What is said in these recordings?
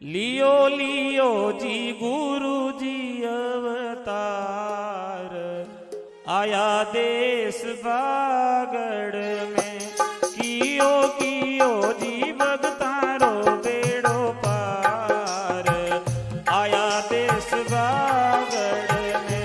लियो लियो जी गुरु जी अवतार, आया देश बागड़ में। कियो कियो जी भगतारो बेड़ो पार, आया देश बागड़ में।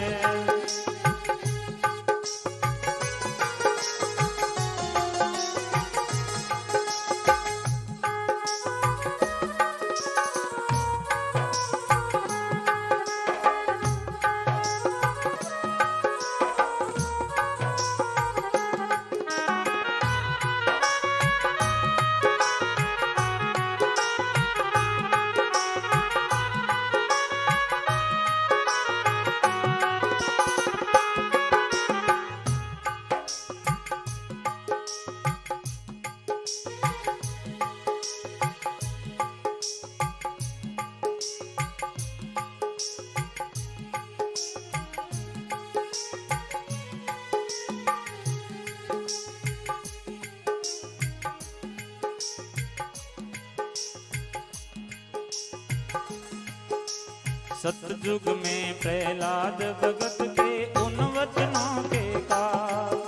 सतयुग में प्रहलाद भगत के उन वचनों के काल,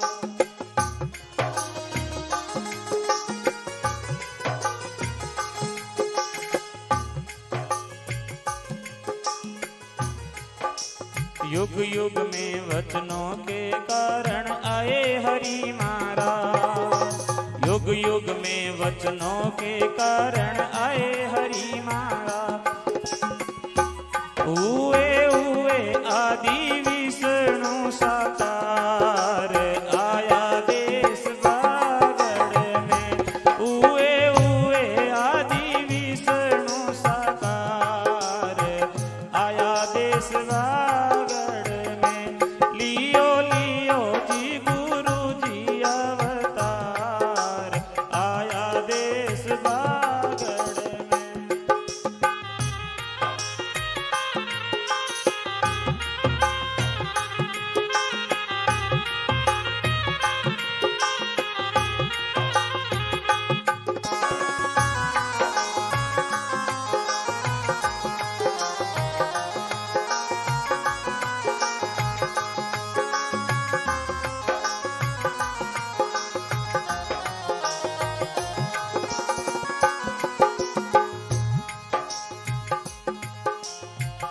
युग युग में वचनों के कारण आए हरि महाराज। युग युग में वचनों के कारण आए हरि महाराज। हुए हुए आदि विष्णु साकार, आया देश बागड़ में। हुए हुए आदि विष्णु साकार, आया देश बागड़ में। लियो लियो जी गुरु जी अवतार, आया देश बागड़ में।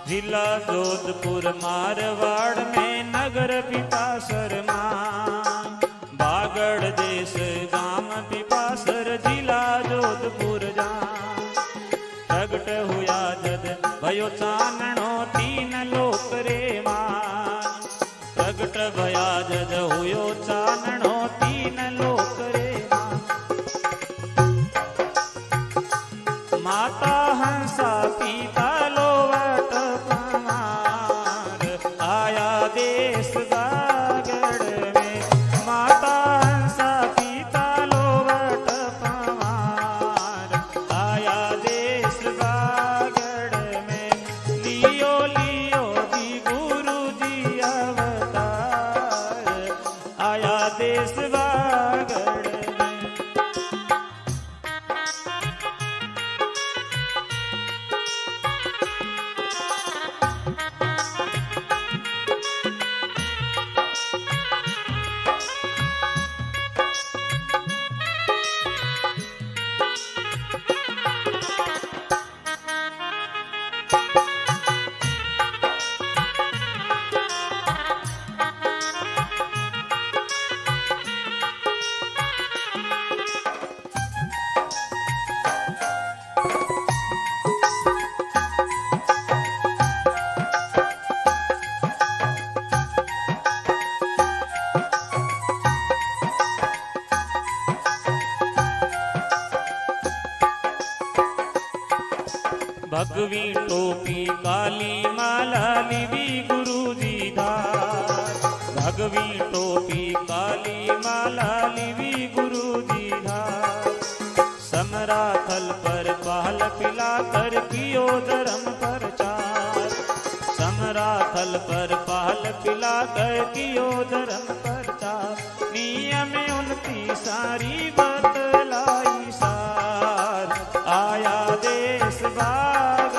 जिला जोधपुर मारवाड़ में नगर पिपासर मान, बागड़ देश गाम पिपासर जिला जोधपुर जान। प्रगट हुआ जद भयो चानणो तीन लोक रे मान, प्रगट भया जद हुयो चानणो तीन लोक रे मान। माता हंसा पिता देश बागड़ में। माता हंसा पिता लोवट पवार, आया देश बागड़ में। लियो लियो जी गुरु जी अवतार, आया देश बागड़ में। भगवी टोपी काली माला लिवी गुरु जी धार, भगवी टोपी काली माला लिवी गुरु जी धार। समरा थल पर पहल पिला कर कियो धर्म प्रचार, समरा थल पर पहल पिला कर कियो धर्म प्रचार। नियम उनकी सारी बतलाई सार, आया देश बागड़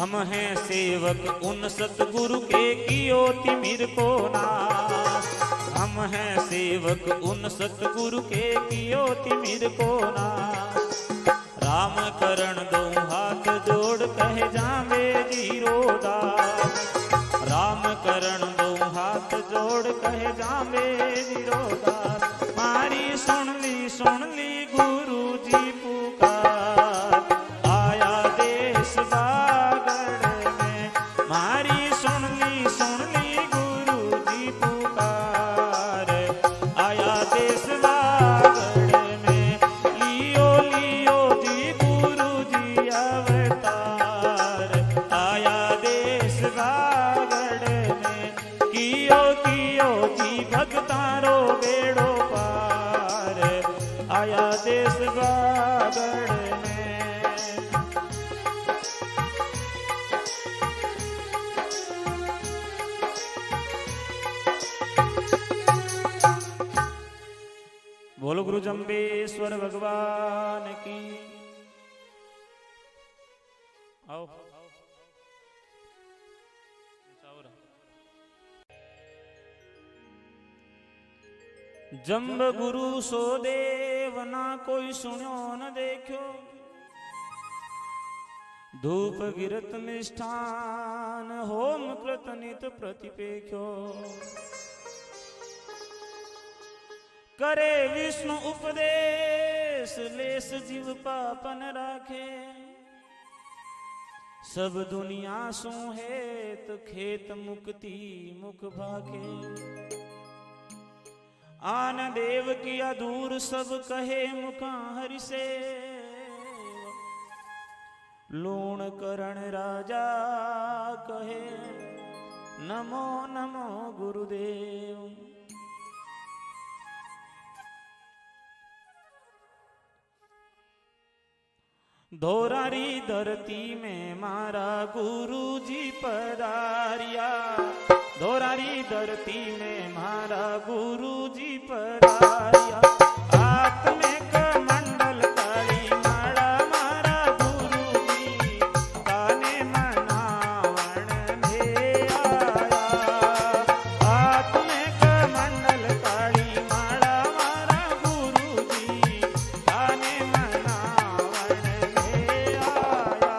हम हैं सेवक उन सतगुरु के कियो तिमिर को नाश। हम हैं सेवक उन सतगुरु के कियो तिमिर को नाश। राम करण दो हाथ जोड़ कह जावे जीरो दास। राम करण दो हाथ जोड़ कह जावे जीरो दास। मारी सुन ली गुरु जी पुकार, आया देश बागड़ में। मारी सुन ली गुरु जी पुकार, आया देश बागड़ में। लियो जी गुरु जी अवतार, आया देश बागड़ में। कियो जी भगतारो बेड़ो पार, आया देश बागड़ में। बोलो गुरु जम्बेश्वर भगवान की। आओ जम्ब गुरु सो देव ना कोई सुनो न देखो। धूप गिरत मिष्ठान होम कृत नित प्रतिपेख्यो। करे विष्णु उपदेश लेस जीव पापन राखे। सब दुनिया सो हेत खेत मुक्ति मुख भाखे। आन देव किया दूर सब कहे मुखा हरि से। लूण करण राजा कहे नमो नमो गुरुदेव। धोरारी धरती में मारा गुरु जी पधारिया। धोरारी धरती में मारा गुरु जी पधारिया। हाथ में कमंडल काली माला मारा गुरु जी, ताने मनावण में आया। हाथ में कमंडल काली माला मारा गुरु जी, ताने मनावण में आया।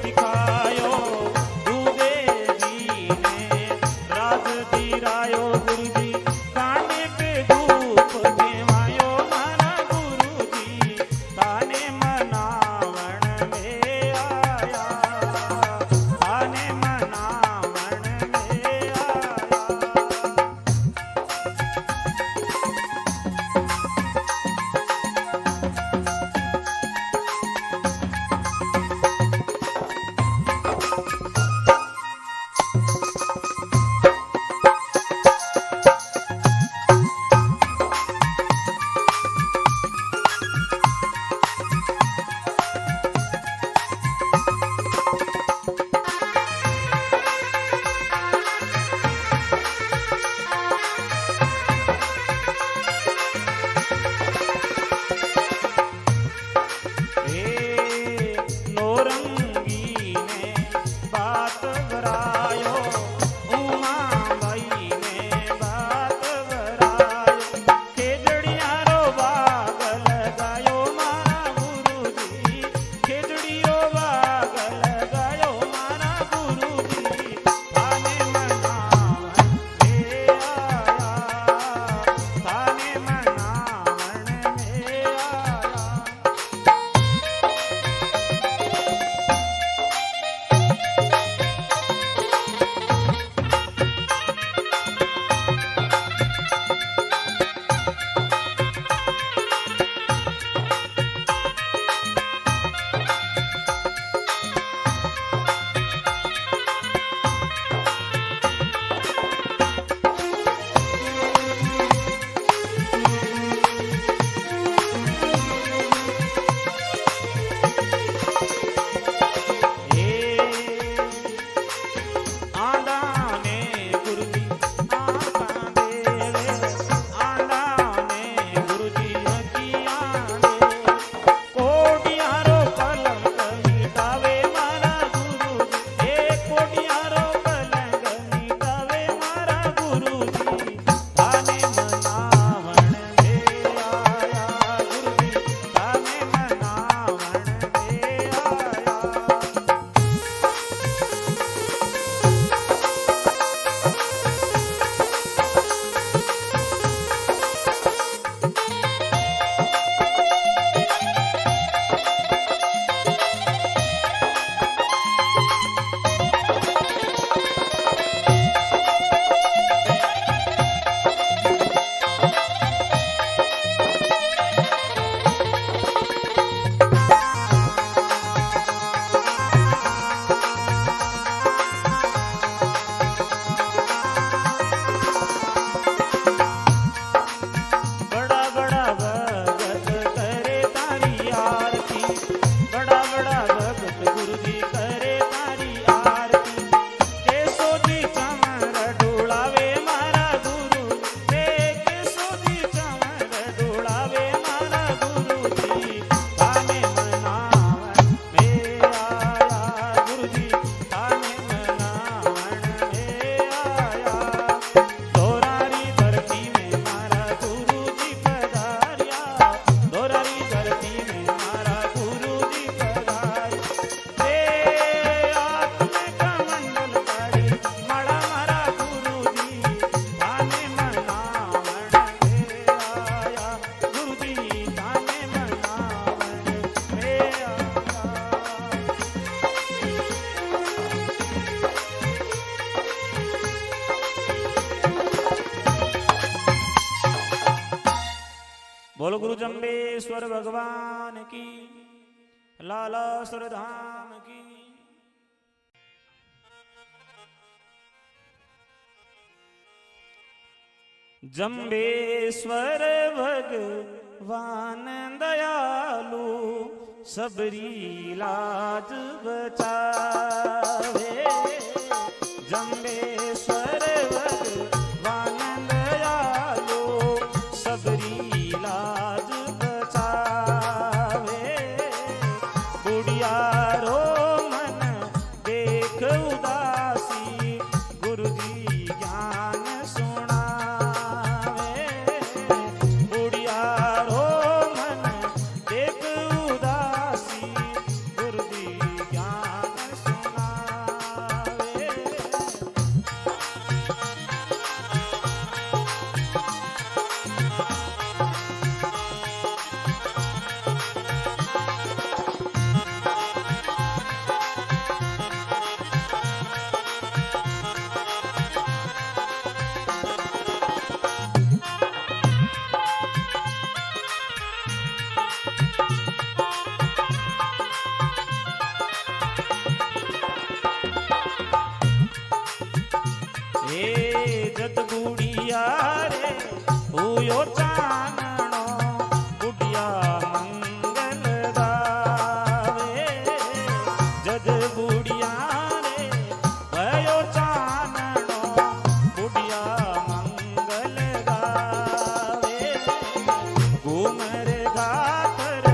दिखायो दूबे जी ने राज दिरायो गुरु जी काने पे धूप देवायो मारा गुरु जी ताने मनावण में आया ताने मनावण में आया। बोलो गुरु जम्बेश्वर भगवान की, लाला सुरधाम की। जम्बेश्वर भगवान दयालु सबरी लाज बचावे। जम्बेश्वर भगवान दयालु सबरी लाज बचावे। बुढ़िया रो मन देख उदासी गुरु जी ज्ञान सुनावे। बुढ़िया रो मन देख उदासी गुरु जी ज्ञान जद गुड़िया रे हुयो चानणो गुड़िया मंगल गावे जद गुड़िया रे भयो चानणो गुड़िया मंगल गावे घूमर गातर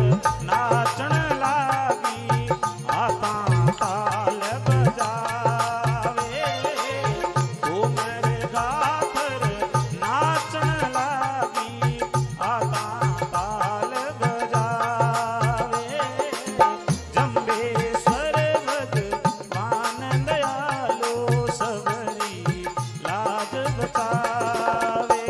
नाचण लागी आता ताल बजावे घूमर गातर नाचण लागी आता ताल बजावे जंबेश्वर भगवान दयालो सबरी लाज बचावे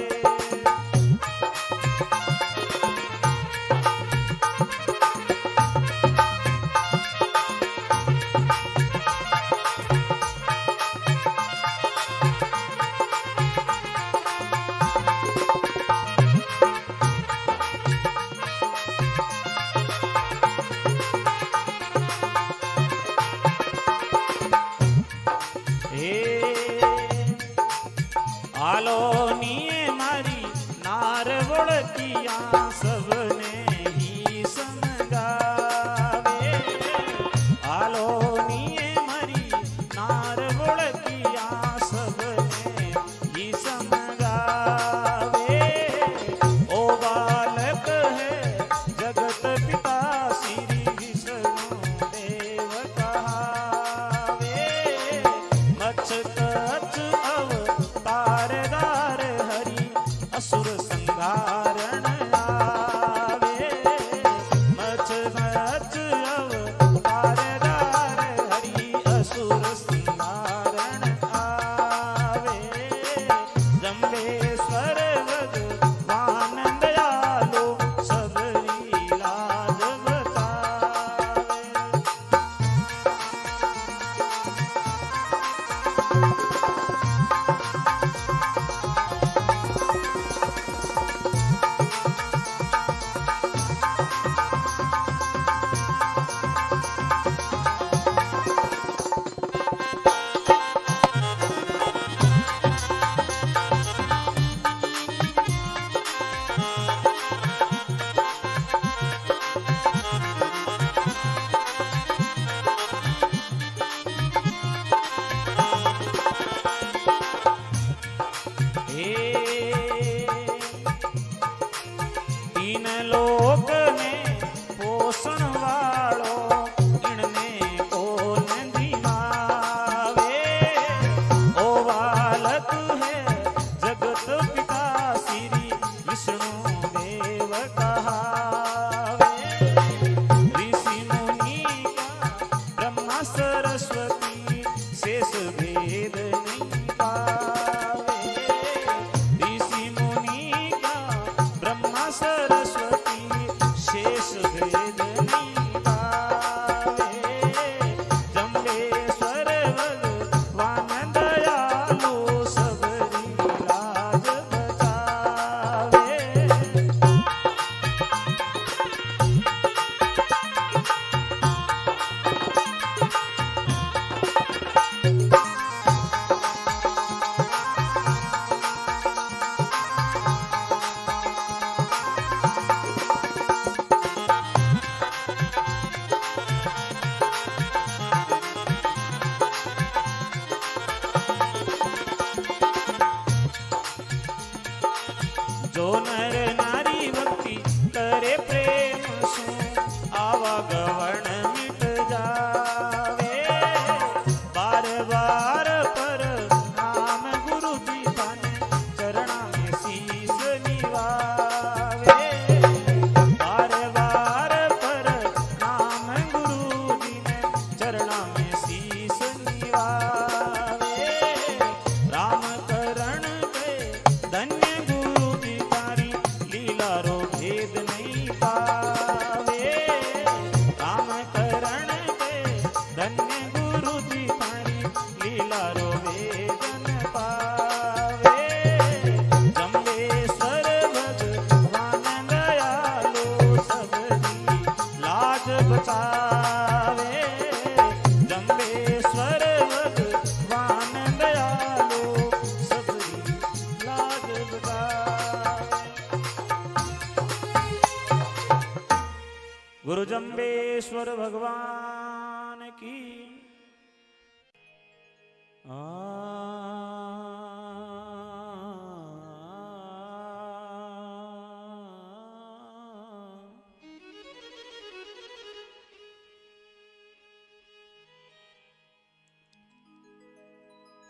आलो निये मारी नार वोळकिया सबने ही समगावे आलो निये मारी नार वोळकिया सबने ही समगावे ओ बालक है जगत पिता श्री विष्णु देव कहावे मच्छ कच्छ अवतारदार हरि असुर संहारण आवे मच्छ कच्छ अवतारदार हरि असुर संहारण आवे जंबेश्वर भगवान दयालो सबरी लाज बचावे तीन लोक ने पोषण वालो इनने कोन दिमावे ओ बालक है जगत पिता श्री विष्णु देव कहावे ऋषि मुनि का ब्रह्मा सरस्वती शेष भेद नहीं पावे ऋषि मुनि का ब्रह्मा सरस्वती शेष भेद नहीं पावे जंबेश्वर भगवान दयालो सबरी लाज बचावे भगवान की।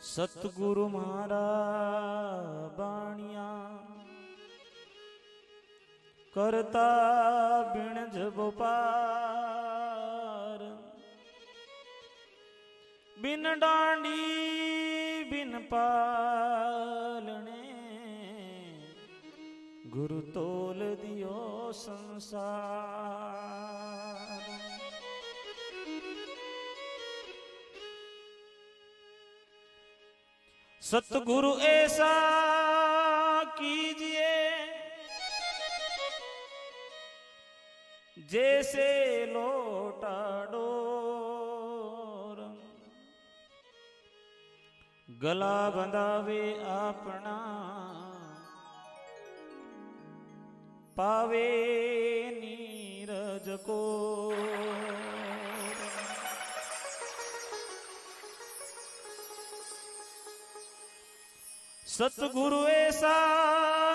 सतगुरु मारा बाणिया करता बिन जब पार, बिन डांडी बिन पालने गुरु तोल दियो संसार। सतगुरु ऐसा कीजिए जैसे लोटा डोर, गला बंधावे अपना पावे नीरज को। सतगुरु ऐसा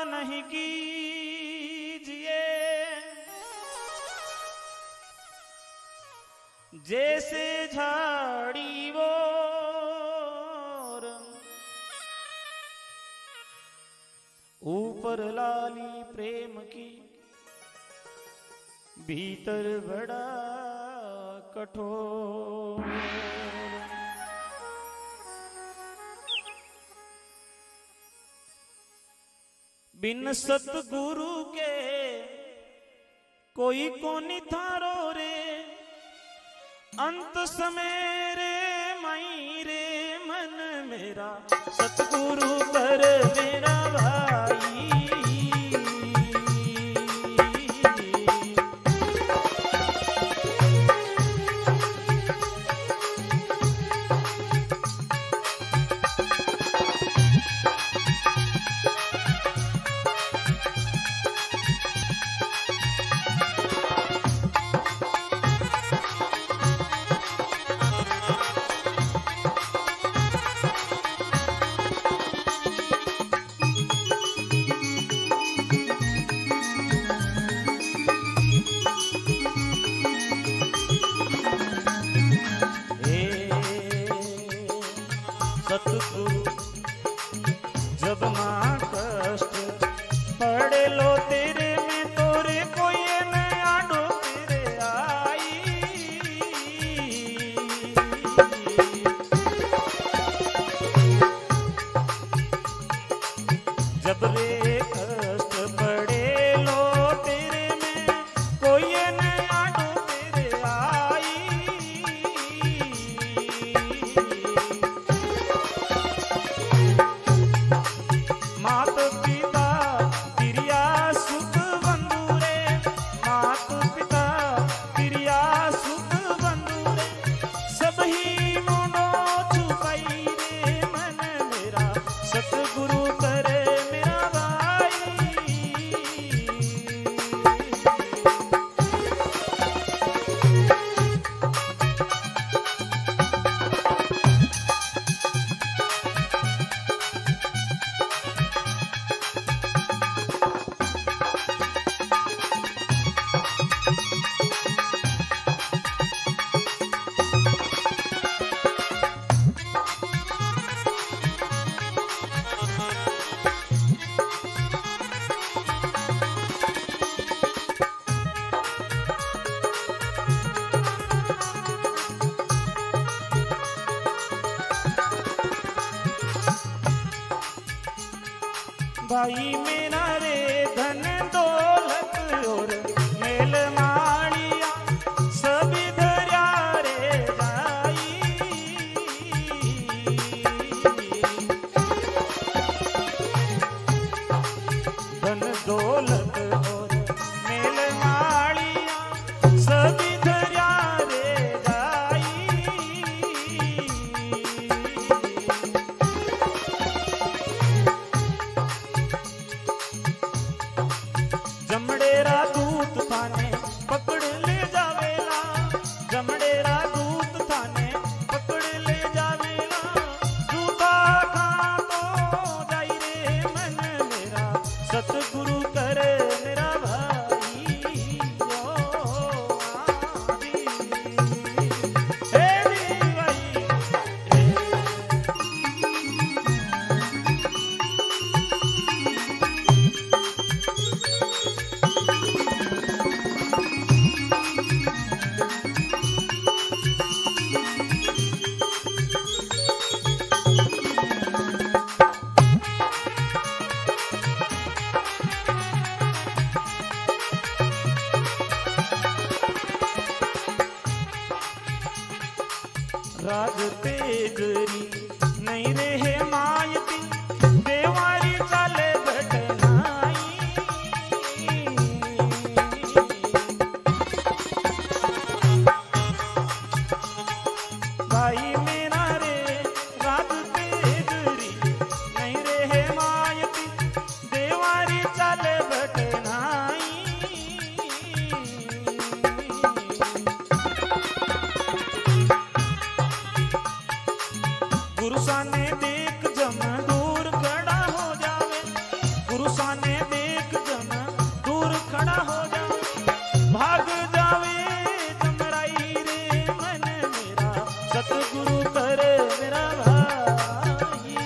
नहीं कीजिए जैसे झाड़ी वो ऊपर लाली प्रेम की, भीतर बड़ा कठोर। बिन सतगुरु के कोई कोनी थारो रे, अंत समय रे मई रे मन मेरा सतगुरु पर मेरा भाई। सतगुरु जब मां कष्ट पड़े लो तेरे में तोरे कोई न आडो तेरे आई। जब रे कष्ट पड़े लो तेरे में कोई न आडो तेरे आई। मात पिता तिरिया सुख बंधुरे, मात पिता तिरिया सुख बंधुरे, सब ही मुंडो छुपाई रे मन मेरा सतगुरु करे मेरा भाई। भाई मेरा रे धन दौलत और मेल माड़िया सभी धर्या रे भाई। धन दौलत और मेल माड़िया सभी धर्या रे भाई। राज तेजरी नहीं रहे मायती देवारी चाले बटनाई भाई मेरा रे राज तेजरी नहीं रहे मायती देवारी चाले बटनाई गुरु साने देख जम दूर खड़ा हो जावे गुरु साने देख जम दूर खड़ा हो जावे भाग जावे जमराई रे मन मेरा सतगुरु कर मेरा भाई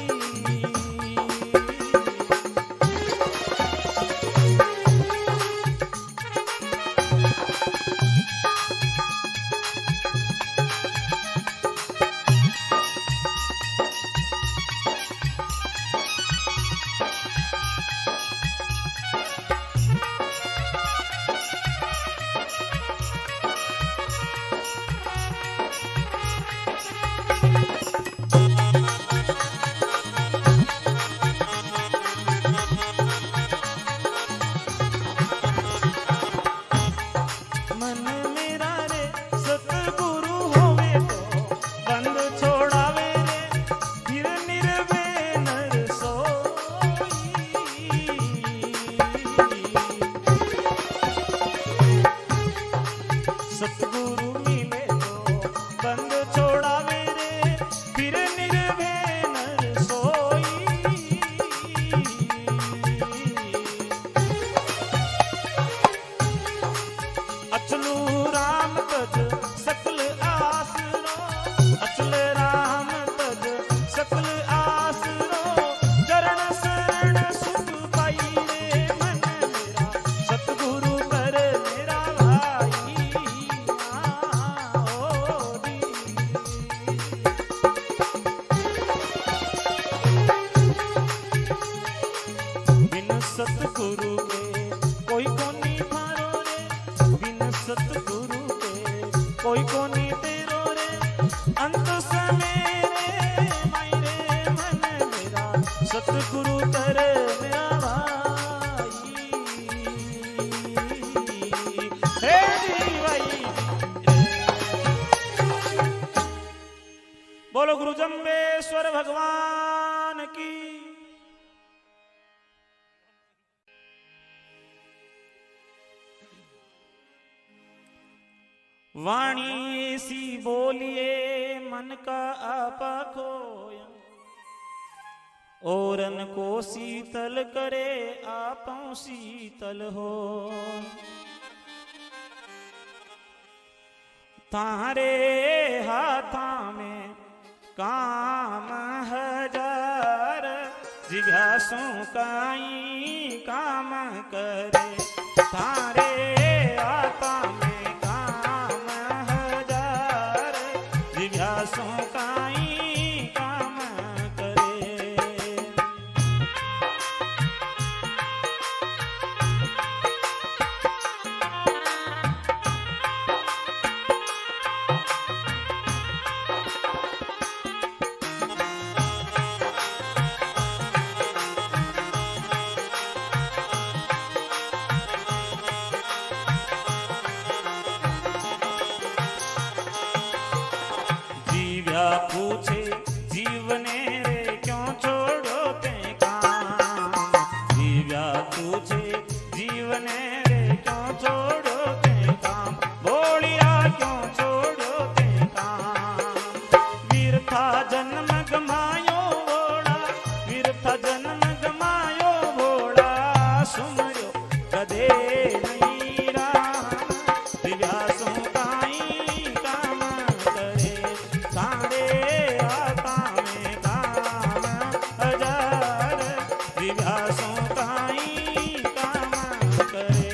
मन मेरा रे सतगुरु होवे तो बंद छोड़ावे रे फिर निर्वे नर सोई सतगुरु मिले तो बंद छोड़ावे रे फिर निर्वे नर सोई अचलू राम तज सकल आसरो अचल राम तज सकल आसरो चरण शरण सुख पाई रे मन मेरा सतगुरु कर मेरा भाई ओरी बिन सतगुरु के कोई कोनी मारो रे बिन सतगुरु के कोई कोनी तेरो रे अंत समय रे माई रे मन मेरा सतगुरु कर मेरा भाई हे जी भाई बोलो गुरु जम्बेश्वर भगवान की वाणी ऐसी बोलिए मन का आपा खोय औरन को शीतल करे आपों शीतल हो तारे हाथा में काम हजार जिज्ञासों काई काम करे तारे हाथा में जिज्ञासों काई काम करे पूछे जीवने रे क्यों छोड़ो ते काम दिव्या पूछे जीवने रे क्यों छोड़ो ते काम बोलिया क्यों छोड़ो ते काम वीरथा जन्म गमायो भोला वीरथा जन्म गमायो भोला सुमरो कदे नहीं राम दिव्या सो काई काम करे तारे आता में काम हजार दिव्यासों काई काम करे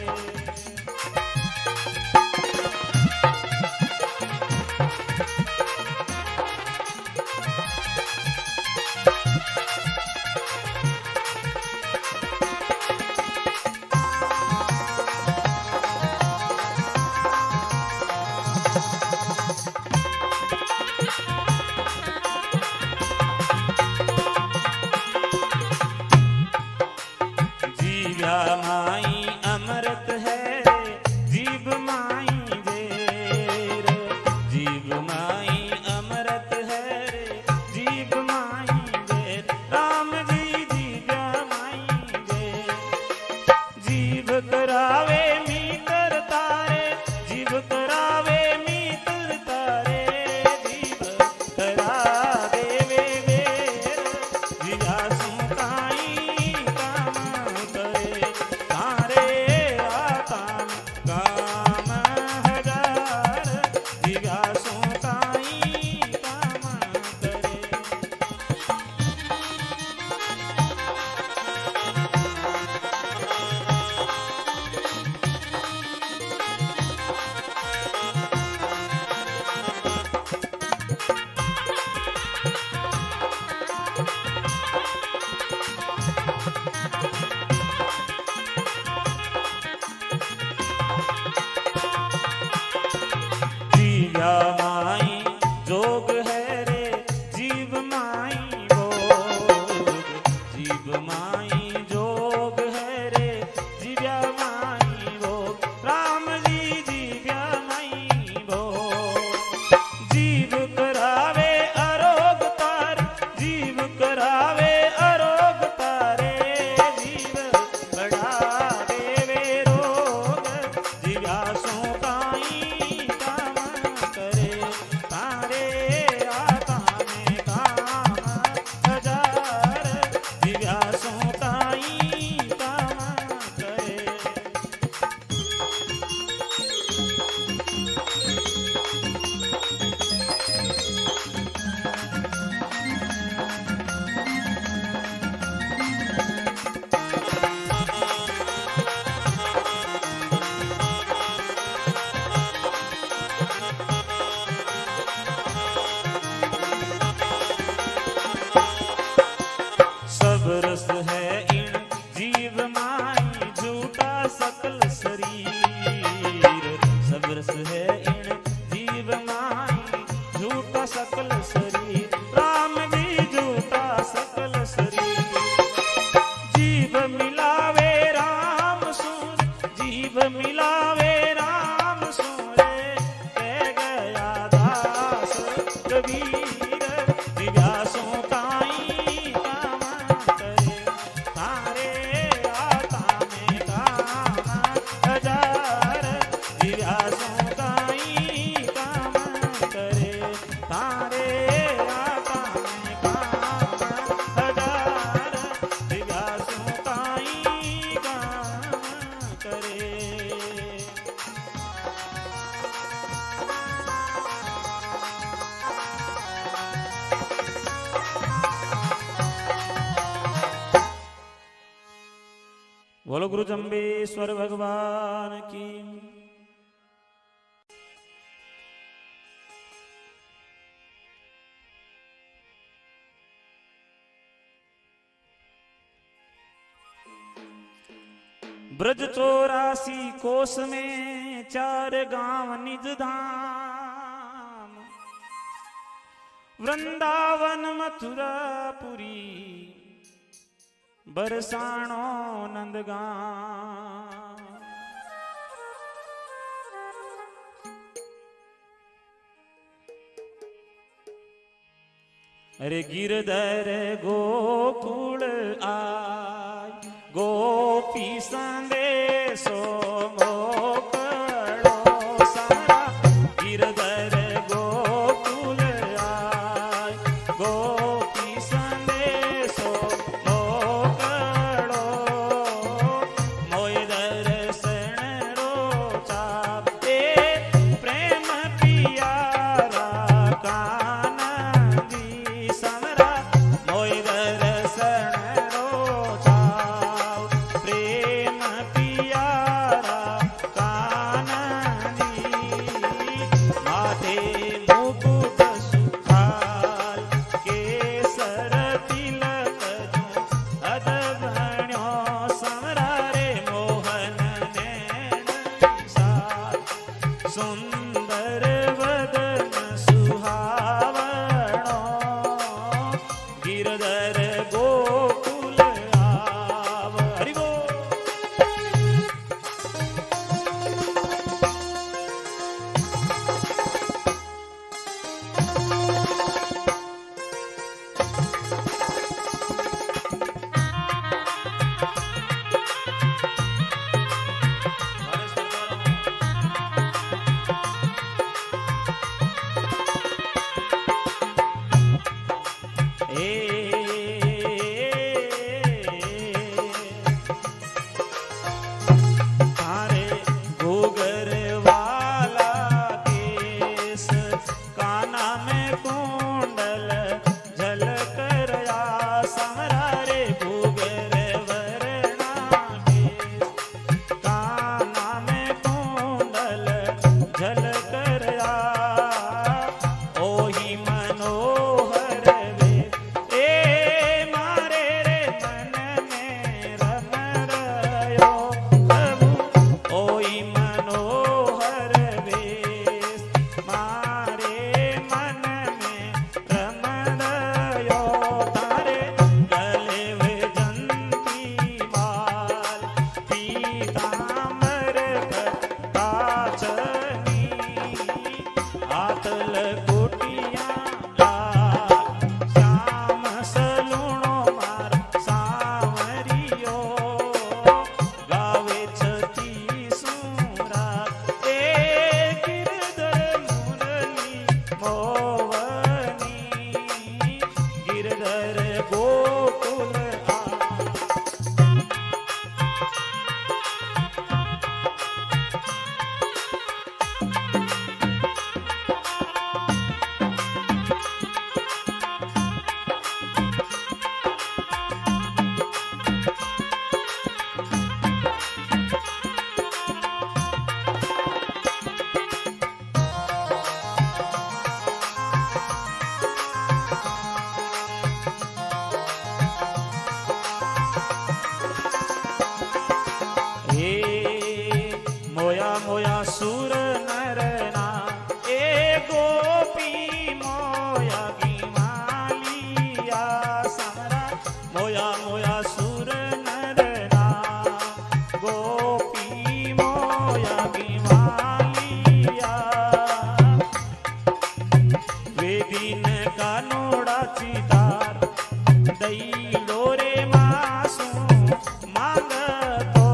दिव्यासो काई काम करे तारे आता में काम हजार दिव्यासो काई काम करे तारे आता में काम हजार दिव्यासो काई काम करे। बोलो गुरु जम्बेश्वर भगवान की। ब्रज 84 कोस में 4 गांव निज धाम वृंदावन मथुरापुरी बरसाणो नंदगांव। अरे गिरधर गोकुल आय गोपी संदेशो मोकळो समरा गिरधर गोकुल आय गोपी संदेशो मोकळो मोय दर्शन रोचा ए प्रेम पियारा कानंदी समरा मोय दर्शन रोचा प्रेम कानोड़ा चितार दई डोरे मासू मांग तो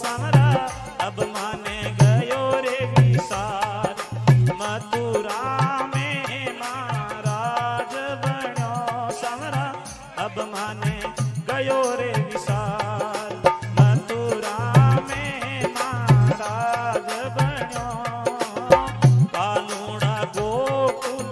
समरा अब माने गयो रे विसार मथुरा में महाराज बन्यो समरा अब माने गयो रे विसार मथुरा में महाराज बन्यो कानूड़ा गोकुल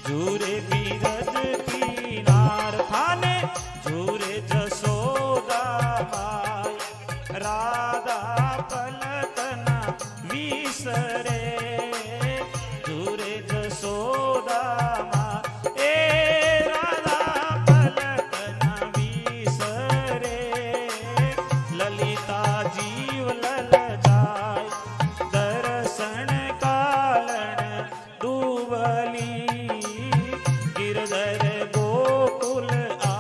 झूरे बीरज की नार थाने झूरे जसोदा माय राधा पलकना विसरे झूरे जसोदा माय राधा पलकना विसरे ललिता जीव लल जाय दर्शन कालन डूबली गिरधर गोकुल आ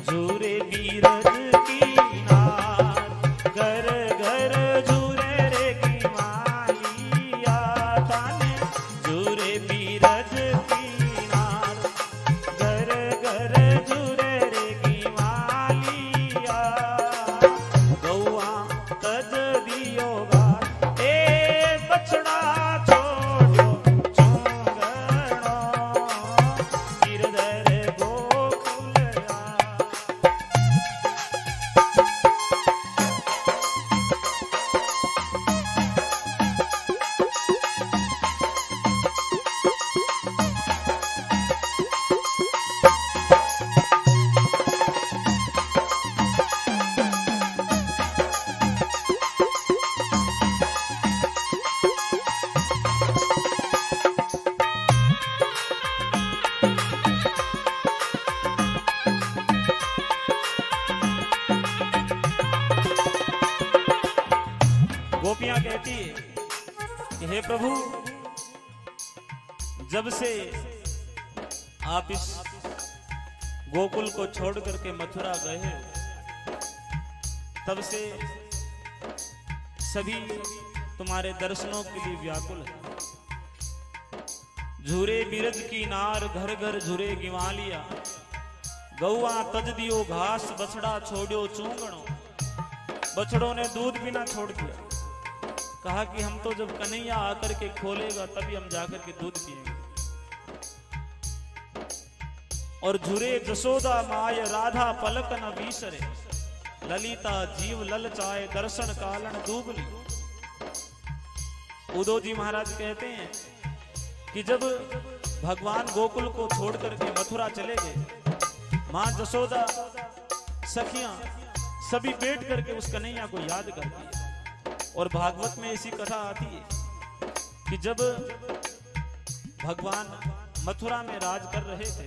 झूरे बीरज की नार घर घर झूरे रे की मालिया ताने झूरे बीरज की नार घर घर झूरे रे की मालिया गौआ तज दियो गार ए बछड़ा छोड़ो चोंगणो गिरधर गोपियां कहती है कि हे प्रभु जब से आप इस गोकुल को छोड़ करके मथुरा गए तब से सभी तुम्हारे दर्शनों के लिए व्याकुल है। झूरे बिरज की नार घर घर झूरे गिवालिया गौआ तज दियो घास बछड़ा छोड़ो चूंगणो बछड़ों ने दूध पीना छोड़ दिया। कहा कि हम तो जब कन्हैया आकर के खोलेगा तभी हम जाकर के दूध पिएंगे। और झुरे जसोदा माय राधा पलक न बीसरे ललिता जीव ललचाए दर्शन कालन दूबली। उदो जी महाराज कहते हैं कि जब भगवान गोकुल को छोड़ करके मथुरा चले गए, मां जसोदा, सखियां सभी बैठ करके उस कन्हैया को याद करती है। और भागवत में ऐसी कथा आती है कि जब भगवान मथुरा में राज कर रहे थे,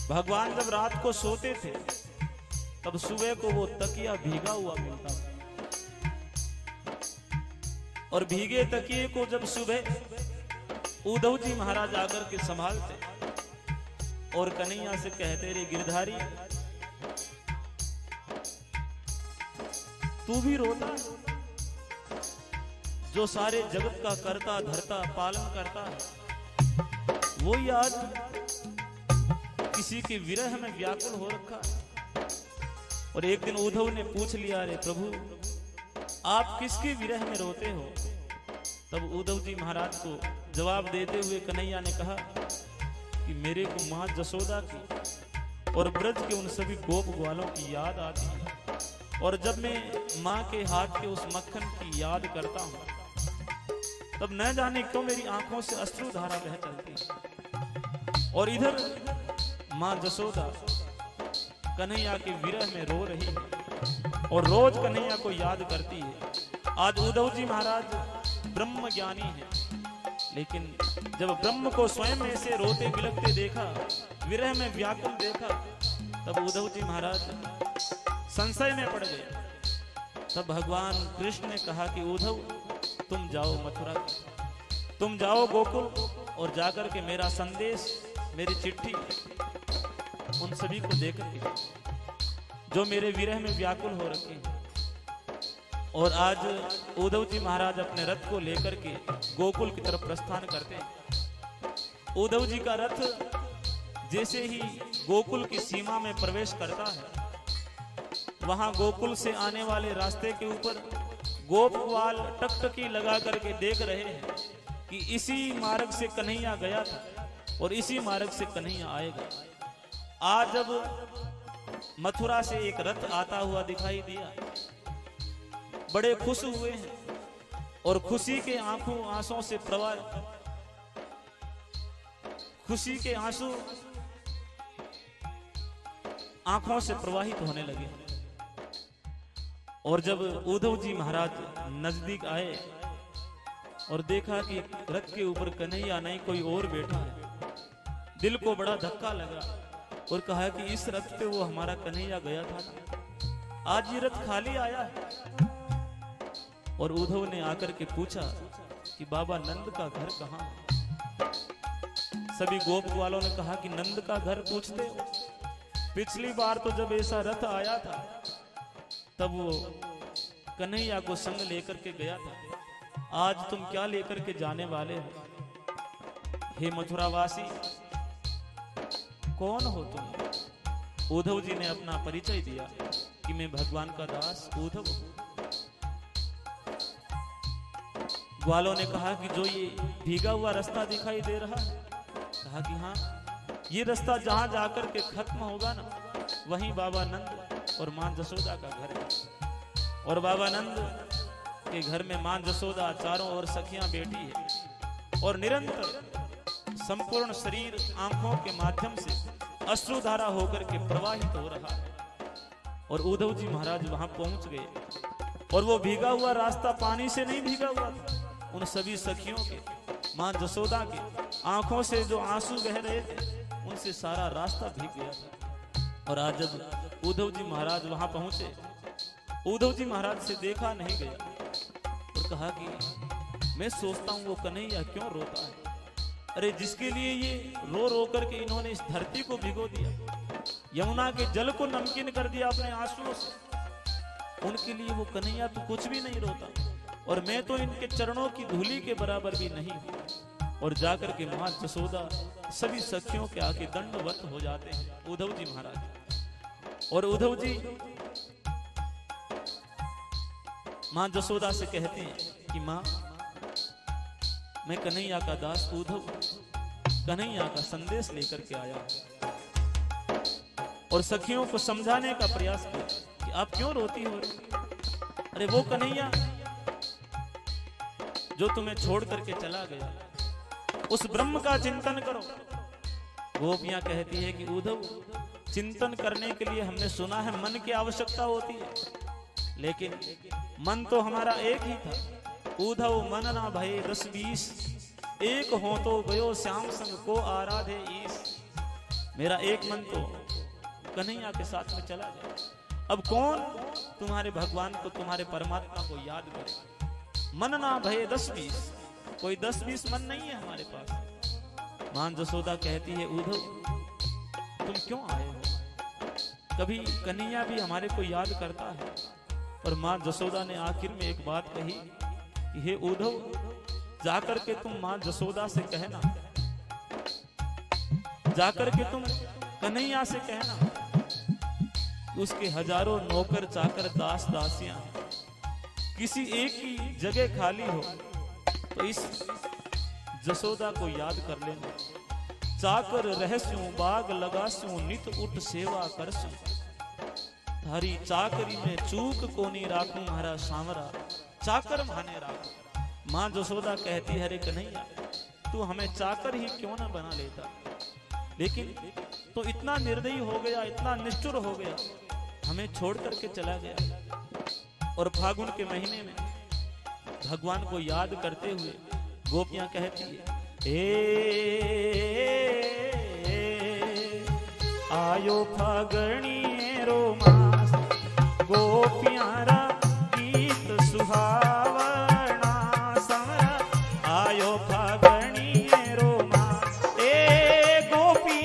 भगवान जब रात को सोते थे तब सुबह को वो तकिया भीगा हुआ मिलता था। और भीगे तकिए को जब सुबह उद्धव जी महाराज आकर के संभालते और कन्हैया से कहते, रे गिरधारी तू भी रोता, जो सारे जगत का करता धरता पालन करता है वही आज किसी के विरह में व्याकुल हो रखा है। और एक दिन उद्धव ने पूछ लिया, रे प्रभु आप किसके विरह में रोते हो? तब उद्धव जी महाराज को जवाब देते हुए कन्हैया ने कहा कि मेरे को मां जसोदा की और ब्रज के उन सभी गोप ग्वालों की याद आती है। और जब मैं मां के हाथ के उस मक्खन की याद करता हूं तब न जाने क्यों मेरी आंखों से अश्रु धारा बह चलती है। और इधर मां जसोदा कन्हैया के विरह में रो रही है और रोज कन्हैया को याद करती है। आज उद्धव जी महाराज ब्रह्म ज्ञानी है, लेकिन जब ब्रह्म को स्वयं में से रोते बिलखते देखा, विरह में व्याकुल देखा, तब उद्धव जी महाराज संशय में पड़ गए। तब भगवान कृष्ण ने कहा कि उद्धव तुम जाओ मथुरा, तुम जाओ गोकुल और जाकर के मेरा संदेश, मेरी चिट्ठी उन सभी को देकर के जो मेरे विरह में व्याकुल हो रखे हैं। और आज उद्धव जी महाराज अपने रथ को लेकर के गोकुल की तरफ प्रस्थान करते हैं। उद्धव जी का रथ जैसे ही गोकुल की सीमा में प्रवेश करता है, वहां गोकुल से आने वाले रास्ते के ऊपर गोपवाल टकटकी लगा करके देख रहे हैं कि इसी मार्ग से कन्हैया गया था और इसी मार्ग से कन्हैया आएगा। आज जब मथुरा से एक रथ आता हुआ दिखाई दिया, बड़े खुश हुए हैं और खुशी के आंसुओं से प्रवाह, खुशी के आंसू आंखों से प्रवाहित होने लगे। और जब उद्धव जी महाराज नजदीक आए और देखा कि रथ के ऊपर कन्हैया नहीं कोई और बैठा है, दिल को बड़ा धक्का लगा और कहा कि इस रथ पे वो हमारा कन्हैया गया था ना, आज ये रथ खाली आया है। और उद्धव ने आकर के पूछा कि बाबा नंद का घर कहाँ है? सभी गोप वालों ने कहा कि नंद का घर पूछते हो? पिछली बार तो जब ऐसा रथ आया था तब वो कन्हैया को संग लेकर के गया था, आज तुम क्या लेकर के जाने वाले हो? हे मथुरावासी कौन हो तुम? उद्धव जी ने अपना परिचय दिया कि मैं भगवान का दास उद्धव हूं। ग्वालों ने कहा कि जो ये भीगा हुआ रास्ता दिखाई दे रहा है, कहा कि हाँ ये रास्ता जहां जाकर के खत्म होगा ना, वहीं बाबा नंद और मां जसोदा का घर है। और बाबा नंद के घर में मां जसोदा चारों ओर सखियां बैठी है और निरंतर संपूर्ण शरीर आंखों के माध्यम से अश्रुधारा होकर के प्रवाहित हो रहा है। और उद्धव जी महाराज वहां पहुंच गए और वो भीगा हुआ रास्ता पानी से नहीं भीगा हुआ था, उन सभी सखियों के, मां जसोदा के आंखों से जो आंसू बह रहे थे उनसे सारा रास्ता भीग गया था। और आज जब उद्धव जी महाराज वहां पहुंचे, उद्धव जी महाराज से देखा नहीं गया और कहा कि मैं सोचता हूं वो कन्हैया क्यों रोता है। अरे जिसके लिए ये रो रो करके इन्होंने इस धरती को भिगो दिया, यमुना के जल को नमकीन कर दिया अपने आंसुओं से, उनके लिए वो कन्हैया तो कुछ भी नहीं रोता। और मैं तो इनके चरणों की धूली के बराबर भी नहीं हूं। और जाकर के मां जसोदा सभी सखियों के आके दंडवत हो जाते हैं उद्धव जी महाराज। और उद्धव जी मां जसोदा से कहते हैं कि मां मैं कन्हैया का दास उद्धव कन्हैया का संदेश लेकर के आया और सखियों को समझाने का प्रयास किया कि आप क्यों रोती हो रही? अरे वो कन्हैया जो तुम्हें छोड़ करके चला गया, उस ब्रह्म का चिंतन करो। गोपियां कहती है कि उद्धव चिंतन करने के लिए हमने सुना है मन की आवश्यकता होती है, लेकिन मन तो हमारा एक ही था। उधव मन ना भये 10-20, एक हो तो गयो श्याम संग को आराधे ईश। मेरा एक मन तो कन्हैया के साथ में चला गया। अब कौन तुम्हारे भगवान को, तुम्हारे परमात्मा को याद करे। मन ना भये 10-20, कोई 10-20 मन नहीं है हमारे पास। मां जसोदा कहती है उद्धव तुम क्यों आए हो? कभी कन्हैया भी हमारे को याद करता है। और मां जसोदा ने आखिर में एक बात कही, हे उद्धव जाकर के तुम मां जसोदा से कहना, जाकर के तुम कन्हैया से कहना, उसके हजारों नौकर चाकर दास दासियां, किसी एक की जगह खाली हो तो इस जसोदा को याद कर लेना। चाकर रहस्यों बाग लगास्यों नित उठ सेवा करस्यों, थारी चाकरी में चूक कोनी राखूं हरा सांवरा, चाकर माने राखूं। मां जसोदा कहती है रे कन्हैया तू हमें चाकर ही क्यों ना बना लेता। लेकिन तो इतना निर्दयी हो गया, इतना निष्ठुर हो गया, हमें छोड़ करके चला गया। और फागुन के महीने में भगवान को याद करते हुए गोपियां कहती है आयो फागणी रो मास, गोपियां रा गीत सुहावना समरा। आयो फागणी रो मास, गोपी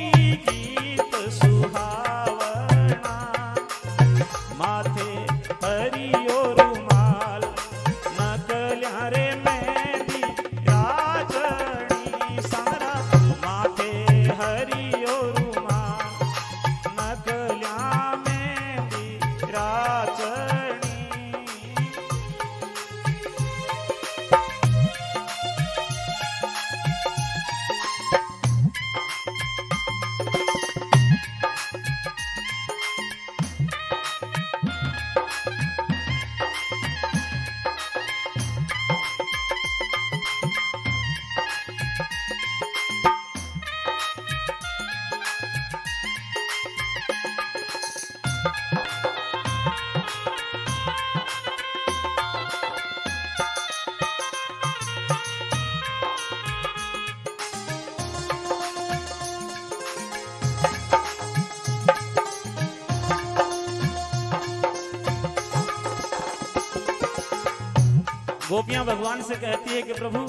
गीत सुहावना। माथे हरियो रुमाल नकल्या रे मेहंदी राजनी समरा। माथे हरियो रुमाल नकल्या मेहंदी राजनी। गोपियां भगवान से कहती है कि प्रभु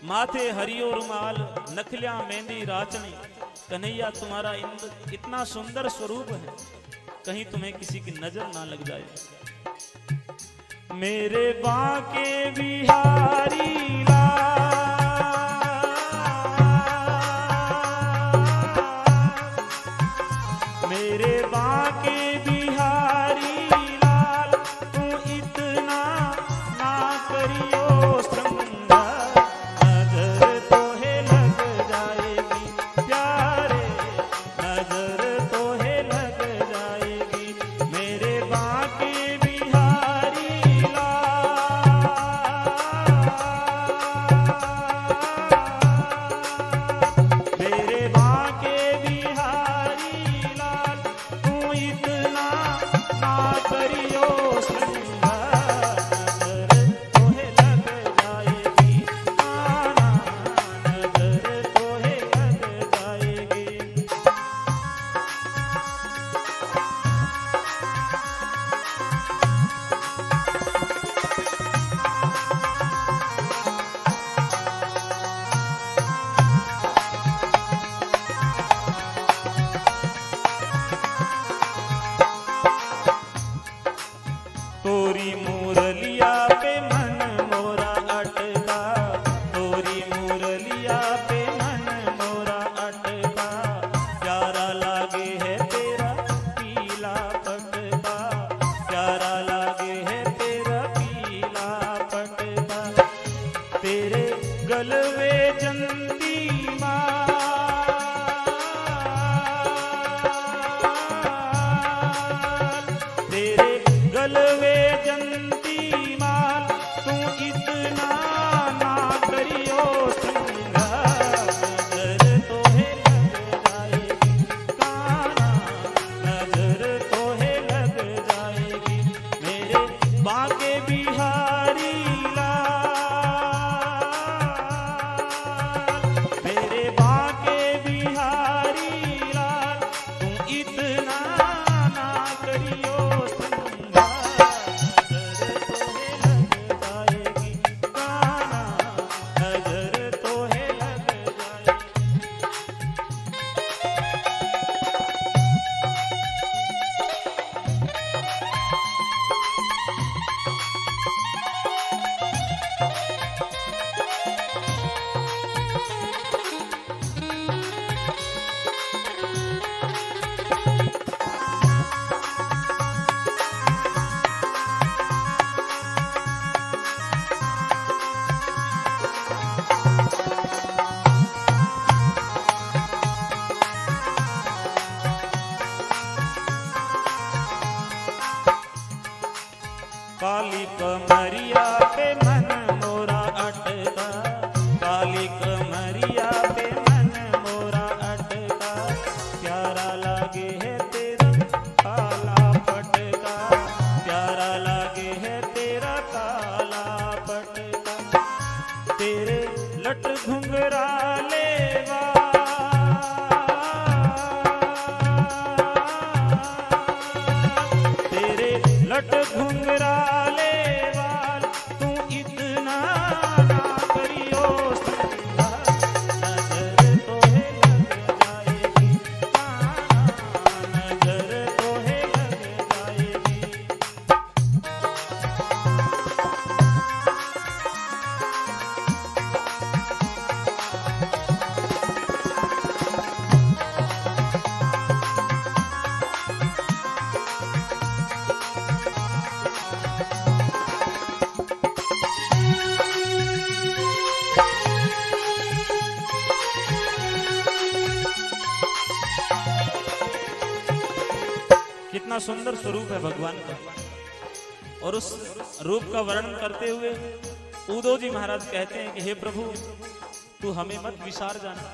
माथे हरियो रुमाल नखलिया मेहंदी राचनी। कन्हैया तुम्हारा इतना सुंदर स्वरूप है, कहीं तुम्हें किसी की नजर ना लग जाए। मेरे बांके बिहारी मेरे बांके बिहारी लाल, तू इतना ना करियो श्रृंगार, नजर तो है लग जाएगी प्यारे, नजर तो है लग जाएगी। मेरे बांके बिहारी लाल काली कमरिया पे मन मोरा अटका, काली कमरिया पे मन मोरा अटका, प्यारा लागे है तेरा काला पटका, प्यारा लागे है तेरा काला पटका, तेरे लट घुंघराले लट घुंघराले वाल तू इतना ना करियो, नजर तोहे लग जाएगी, नजर तोहे लग जाएगी। कितना सुंदर स्वरूप है भगवान का। और उस रूप का वर्णन करते हुए उदो जी महाराज कहते हैं कि हे प्रभु तू हमें मत विसार जाना।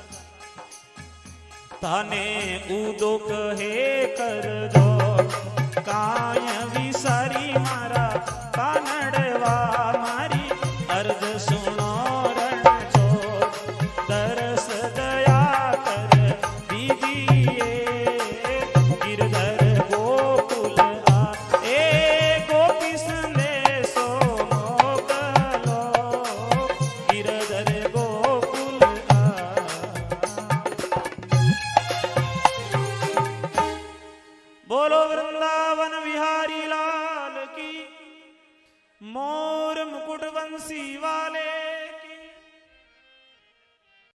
ताने उदो कहे कर दो काय विसारी मारा, कानड़वा मारी अर्ज सुनो रण छोड़, दरस दया कर दीजिए गिरधर गोकुल आ, ए गोपी संदेशो मोकलो गिरधर गोकुल आ। बोलो वृंदावन बिहारी लाल की।